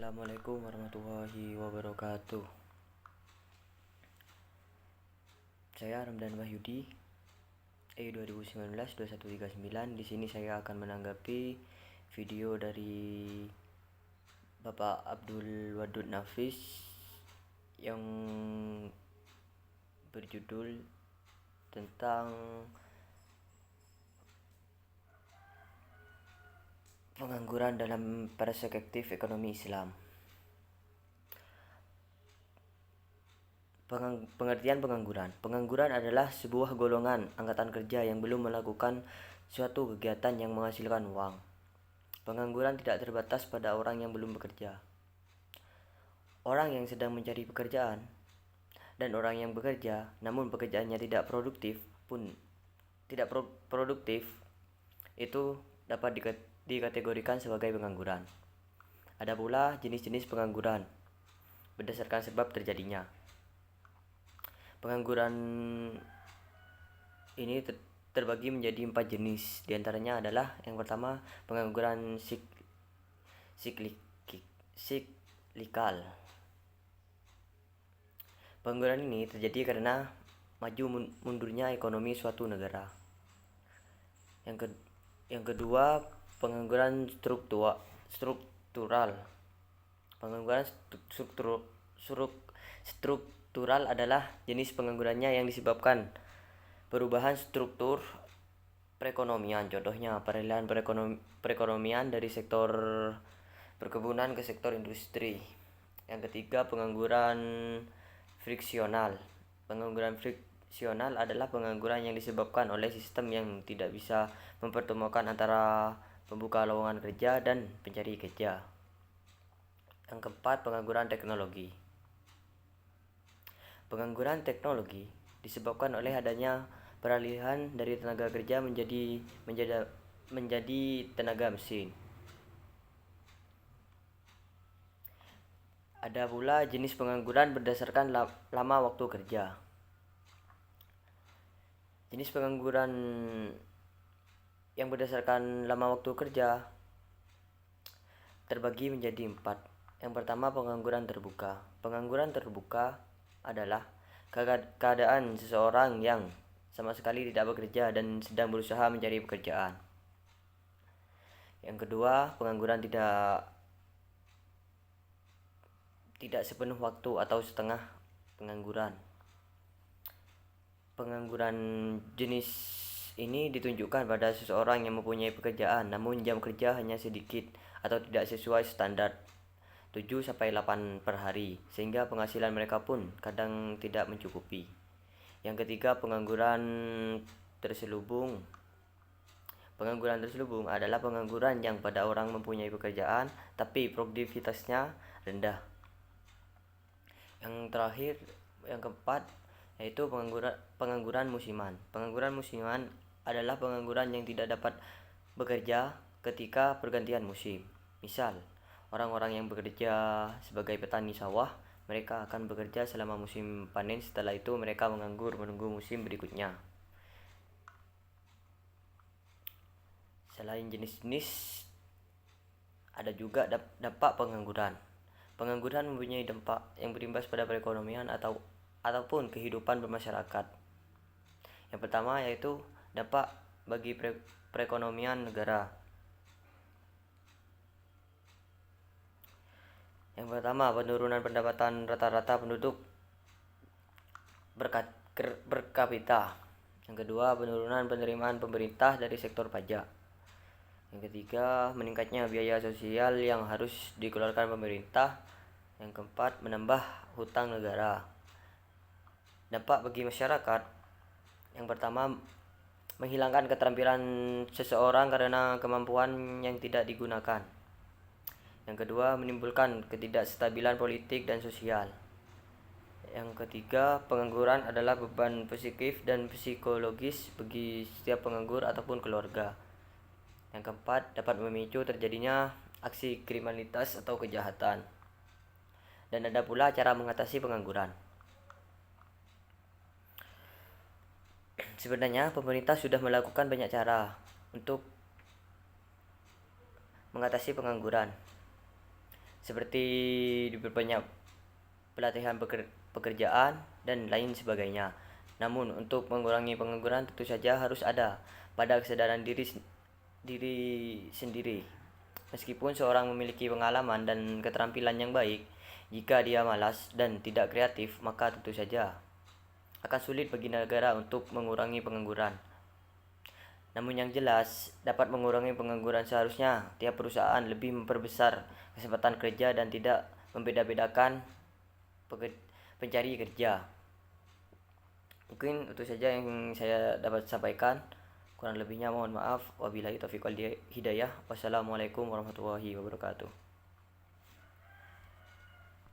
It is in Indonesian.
Assalamualaikum warahmatullahi wabarakatuh. Saya Ramdan Wahyudi, EU 2019-2139. Di sini saya akan menanggapi video dari Bapak Abdul Wadud Nafis yang berjudul tentang pengangguran dalam perspektif ekonomi Islam. Pengertian pengangguran. Pengangguran adalah sebuah golongan angkatan kerja yang belum melakukan suatu kegiatan yang menghasilkan uang. Pengangguran tidak terbatas pada orang yang belum bekerja. Orang yang sedang mencari pekerjaan dan orang yang bekerja namun pekerjaannya tidak produktif itu dapat dikategorikan sebagai pengangguran. Ada pula jenis-jenis pengangguran berdasarkan sebab terjadinya. Pengangguran ini terbagi menjadi 4 jenis. Di antaranya adalah yang pertama pengangguran siklikal. Pengangguran ini terjadi karena maju mundurnya ekonomi suatu negara. Yang kedua pengangguran struktural. Pengangguran struktural adalah jenis penganggurannya yang disebabkan perubahan struktur perekonomian. Contohnya peralihan perekonomian dari sektor perkebunan ke sektor industri. Yang ketiga pengangguran friksional. Pengangguran friksional adalah pengangguran yang disebabkan oleh sistem yang tidak bisa mempertemukan antara pembuka lowongan kerja dan pencari kerja. Yang keempat pengangguran teknologi. Pengangguran teknologi disebabkan oleh adanya peralihan dari tenaga kerja menjadi tenaga mesin. Ada pula jenis pengangguran berdasarkan lama waktu kerja. Jenis pengangguran yang berdasarkan lama waktu kerja terbagi menjadi 4. Yang pertama pengangguran terbuka. Pengangguran terbuka adalah keadaan seseorang yang sama sekali tidak bekerja dan sedang berusaha mencari pekerjaan. Yang kedua pengangguran tidak sepenuh waktu atau setengah pengangguran. Pengangguran jenis ini ditunjukkan pada seseorang yang mempunyai pekerjaan namun jam kerja hanya sedikit atau tidak sesuai standar 7-8 per hari sehingga penghasilan mereka pun kadang tidak mencukupi. Yang ketiga pengangguran terselubung. Pengangguran terselubung adalah pengangguran yang pada orang mempunyai pekerjaan tapi produktivitasnya rendah. Yang terakhir, yang keempat, yaitu pengangguran musiman. Pengangguran musiman adalah pengangguran yang tidak dapat bekerja ketika pergantian musim. Misal, orang-orang yang bekerja sebagai petani sawah, mereka akan bekerja selama musim panen, setelah itu mereka menganggur menunggu musim berikutnya. Selain jenis-jenis, ada juga dampak pengangguran. Pengangguran mempunyai dampak yang berimbas pada perekonomian ataupun kehidupan bermasyarakat. Yang pertama yaitu dampak bagi perekonomian negara. Yang pertama penurunan pendapatan rata-rata penduduk berkapita. Yang kedua penurunan penerimaan pemerintah dari sektor pajak. Yang ketiga meningkatnya biaya sosial yang harus dikeluarkan pemerintah. Yang keempat menambah hutang negara. Dampak bagi masyarakat. Yang pertama menghilangkan keterampilan seseorang karena kemampuan yang tidak digunakan. Yang kedua menimbulkan ketidakstabilan politik dan sosial. Yang ketiga pengangguran adalah beban psikis dan psikologis bagi setiap penganggur ataupun keluarga. Yang keempat dapat memicu terjadinya aksi kriminalitas atau kejahatan. Dan ada pula cara mengatasi pengangguran. Sebenarnya pemerintah sudah melakukan banyak cara untuk mengatasi pengangguran. seperti diperbanyak pelatihan pekerjaan dan lain sebagainya. Namun untuk mengurangi pengangguran tentu saja harus ada pada kesadaran diri sendiri. Meskipun seorang memiliki pengalaman dan keterampilan yang baik, jika dia malas dan tidak kreatif, maka tentu saja akan sulit bagi negara untuk mengurangi pengangguran. Namun yang jelas, dapat mengurangi pengangguran seharusnya tiap perusahaan lebih memperbesar kesempatan kerja dan tidak membeda-bedakan pencari kerja. Mungkin itu saja yang saya dapat sampaikan. Kurang lebihnya mohon maaf. Wabillahi taufiq wal hidayah. Wassalamualaikum warahmatullahi wabarakatuh.